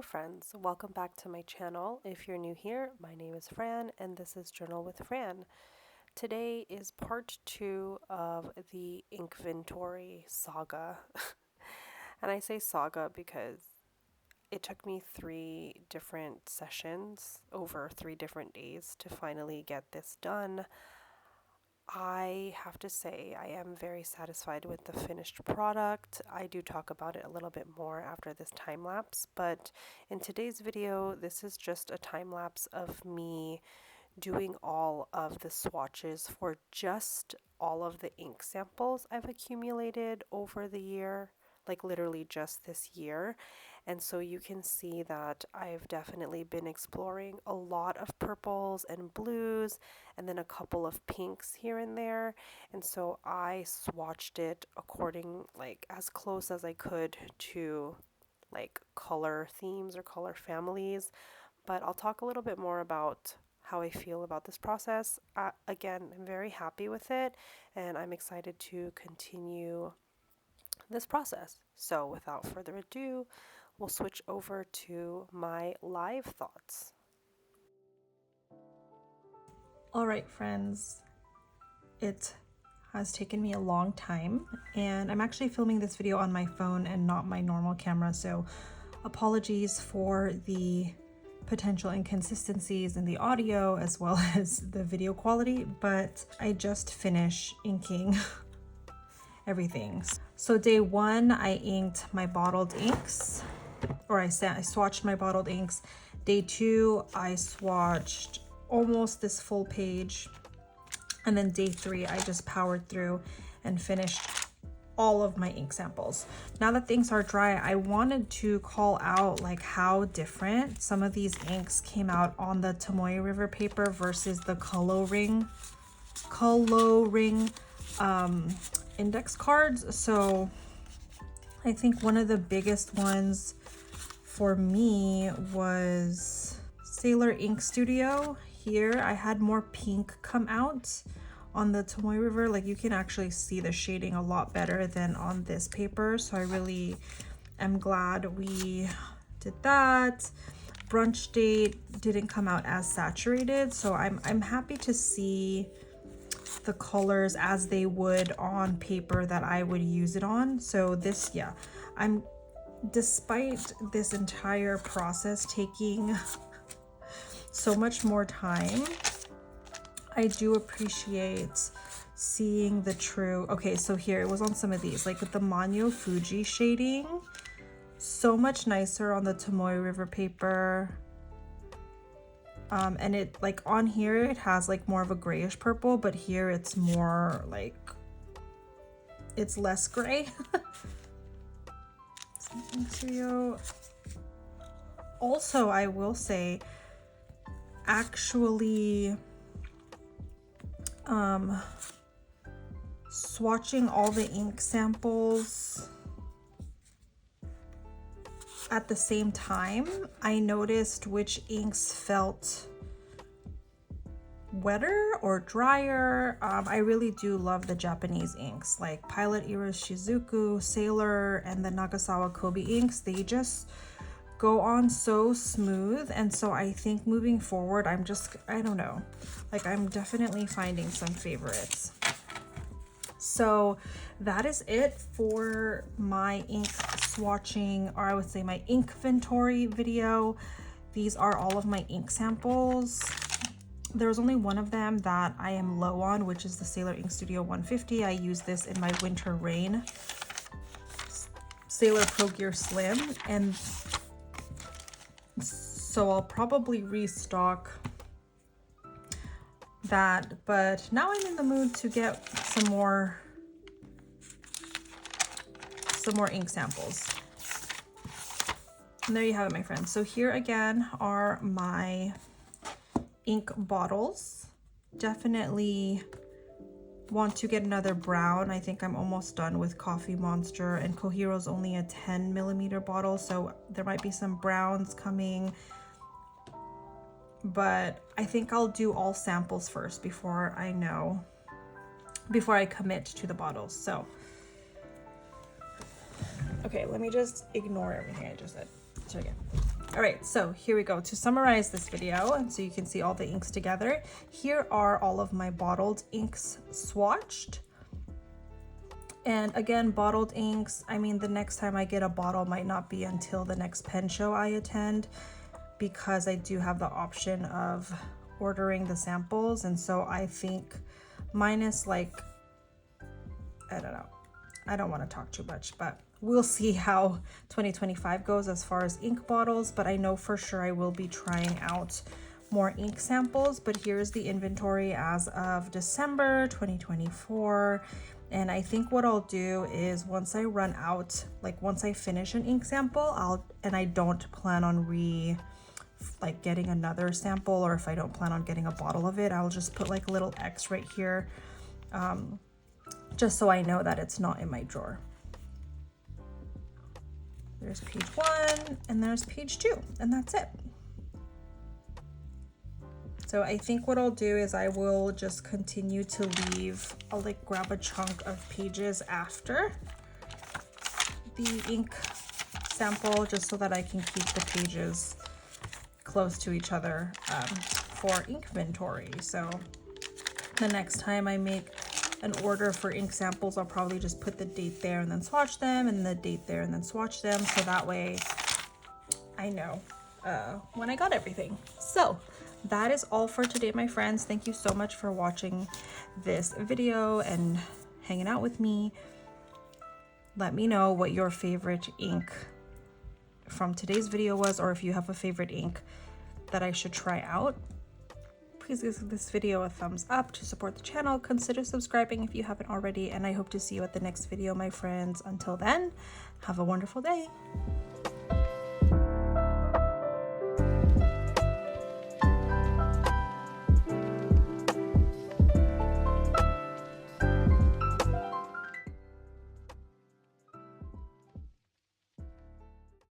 friends, welcome back to my channel. If you're new here, my name is Fran and this is Journal with Fran. Today is part 2 of the INKVENTORY saga. And I say saga because it took me 3 different sessions over 3 different days to finally get this done. I have to say I am very satisfied with the finished product. I do talk about it a little bit more after this time lapse, but in today's video, this is just a time lapse of me doing all of the swatches for just all of the ink samples I've accumulated over the year, like literally just this year. And so you can see that I've definitely been exploring a lot of purples and blues and then a couple of pinks here and there. And so I swatched it according, like as close as I could to like color themes or color families. But I'll talk a little bit more about how I feel about this process. Again, I'm very happy with it and I'm excited to continue this process. So without further ado, we'll switch over to my live thoughts. All right, friends, it has taken me a long time and I'm actually filming this video on my phone and not my normal camera, so apologies for the potential inconsistencies in the audio as well as the video quality, but I just finished inking everything. So day 1, I inked my bottled inks, or I swatched my bottled inks. Day 2, I swatched almost this full page. And then day 3, I just powered through and finished all of my ink samples. Now that things are dry, I wanted to call out like how different some of these inks came out on the Tomoe River paper versus the coloring index cards. So I think one of the biggest ones for me was Sailor Ink Studio. Here I had more pink come out on the Tomoe River. Like you can actually see the shading a lot better than on this paper, so I really am glad we did that. Brunch Date didn't come out as saturated, so I'm happy to see the colors as they would on paper that I would use it on. So this, yeah, despite this entire process taking so much more time, I do appreciate seeing the true, okay, so here it was on some of these, like with the Manyo Fuji shading, so much nicer on the Tomoe River paper. And it, like on here, it has like more of a grayish purple, but here it's more like, it's less gray. Studio. Also, I will say, actually, swatching all the ink samples at the same time, I noticed which inks felt wetter or drier. I really do love the Japanese inks like Pilot Iroshizuku, Sailor, and the Nagasawa Kobe inks. They just go on so smooth, and so I think moving forward, I don't know, like I'm definitely finding some favorites. So that is it for my ink swatching, or I would say my INKVENTORY video. These are all of my ink samples. There's only one of them that I am low on, which is the Sailor Ink Studio 150. I use this in my Winter Rain Sailor Pro Gear Slim, and so I'll probably restock that, but now I'm in the mood to get some more ink samples. And there you have it, my friends. So here again are my ink bottles. Definitely want to get another brown. I think I'm almost done with Coffee Monster, and Kohiro's only a 10mm bottle, so there might be some browns coming, but I think I'll do all samples first before I commit to the bottles. So okay, let me just ignore everything I just said. So again, All right, so here we go. To summarize this video, and so you can see all the inks together, here are all of my bottled inks swatched. And again, bottled inks, I mean, the next time I get a bottle might not be until the next pen show I attend, because I do have the option of ordering the samples. And so I think minus like, I don't know, I don't want to talk too much, but we'll see how 2025 goes as far as ink bottles. But I know for sure I will be trying out more ink samples. But here's the inventory as of December 2024. And I think what I'll do is once I run out, like once I finish an ink sample, I don't plan on getting another sample, or if I don't plan on getting a bottle of it, I'll just put like a little X right here, just so I know that it's not in my drawer. There's page 1 and there's page 2, and that's it. So I think what I'll do is I will just continue to leave, I'll like grab a chunk of pages after the ink sample, just so that I can keep the pages close to each other for INKVENTORY. So the next time I make an order for ink samples, I'll probably just put the date there and then swatch them, and the date there and then swatch them, so that way I know when I got everything. So that is all for today, my friends. Thank you so much for watching this video and hanging out with me. Let me know what your favorite ink from today's video was, or if you have a favorite ink that I should try out. Please give this video a thumbs up to support the channel. Consider subscribing if you haven't already, and I hope to see you at the next video, my friends. Until then, have a wonderful day.